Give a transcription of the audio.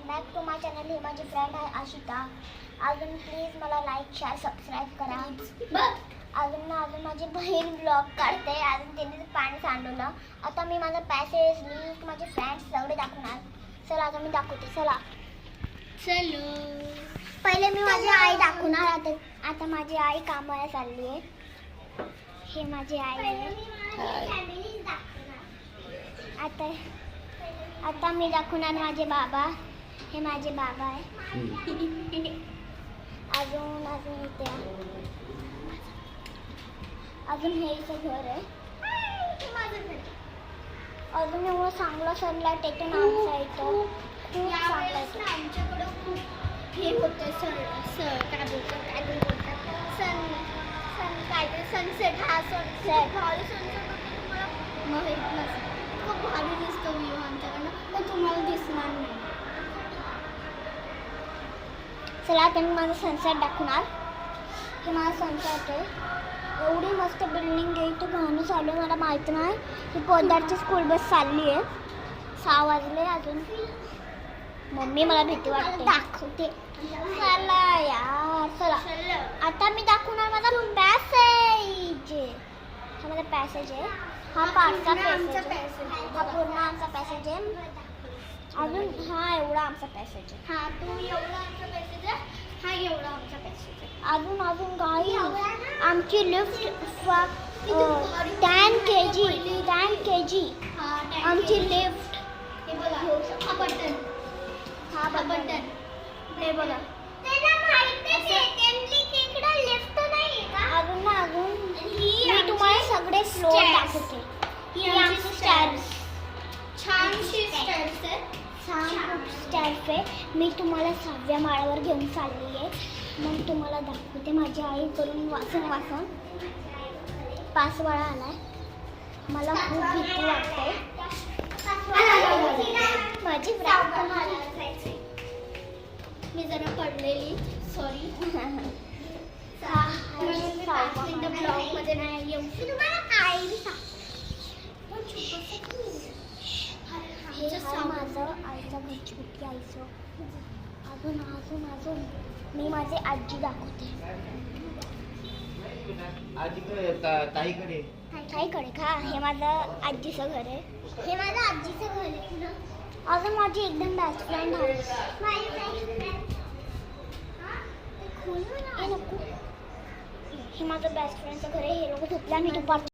Back to my channel. ही माझी friend आहे आशिता. अजून प्लीज मला लाईक शेअर सबस्क्राईब करा. अजून माझी बहीण ब्लॉग काढते. अजून तिने पाणी सांडवलं. आता मी माझा पॅसेज लिस्ट माझे फ्रेंड्स सगळे दाखवणार. चला आता मी दाखवते. चला चलो पहिले मी माझी आई दाखवणार. आता माझी आई कामाला चालली आहे. हे माझी आई आहे. आता मी दाखवणार माझे बाबा. हे माझे बाबा आहे. अजून इथे अजून हे इथं घर आहे. अजून एवढं चांगलं सनलाईट येतो ना आमच्या इथं. खूप चांगलं येतं. आमच्याकडं खूप हे होतं काय बोलतात सनसेट. हा सनसेट भारी सनसेट होतो. तुम्हाला माहीत नसेल. खूप भारी दिसतो व्ह्यू आमच्याकडनं, पण तुम्हाला दिसणार नाही. चला आता मी माझं सनसेट दाखवणार. हे माझं सनसेट आहे. एवढी मस्त बिल्डिंग आहे. इथं गाणं चालू आहे. मला माहित नाही. ही पोद्दारची स्कूल बस चालली आहे. 6 वाजले. अजून मम्मी मला भीती वाटते. दाखवते. चला यार चला. आता मी दाखवणार माझा पॅसेज. हा माझा पॅसेज आहे. हा पार्टचा पॅसेज आहे. हा पूर्ण आमचा पॅसेज आहे. अजून हा एवढा आमचा पॅसेज आहे. हा तो एवढा आमचा पॅसेज आहे. हा एवढा आमचा पॅसेज आहे. अजून गाई आमची लिफ्ट 10 kg आमची लिफ्ट. हे बघा हा बटन. हा बटन. हे बघा अजून मी तुम्हाला सगळे फ्लोर दाखवते. ही आमची स्टेअर्स. छानशी स्टेअर्स आहे. छान स्टेअर्स आहे. मी तुम्हाला 6व्या माळ्यावर घेऊन चालली आहे. मग तुम्हाला दाखवते. माझी आई करून वाचून 5 वेळा आलाय. मला खूप भीती वाटते. माझी मी जरा पडलेली. सॉरी. ब्लॉग मध्ये नाही येऊ. माझं आईचं घरची कुठली आईचं. अजून मी माझी आजी दाखवते. ताईकडे का. हे माझं आजीचं घर आहे. हे माझं आजीचं घर आहे. अजून माझी एकदम बेस्ट फ्रेंड आहे. हे माझं बेस्ट फ्रेंडचं घर आहे. हे लोक झोपल्या. मी दुपारचं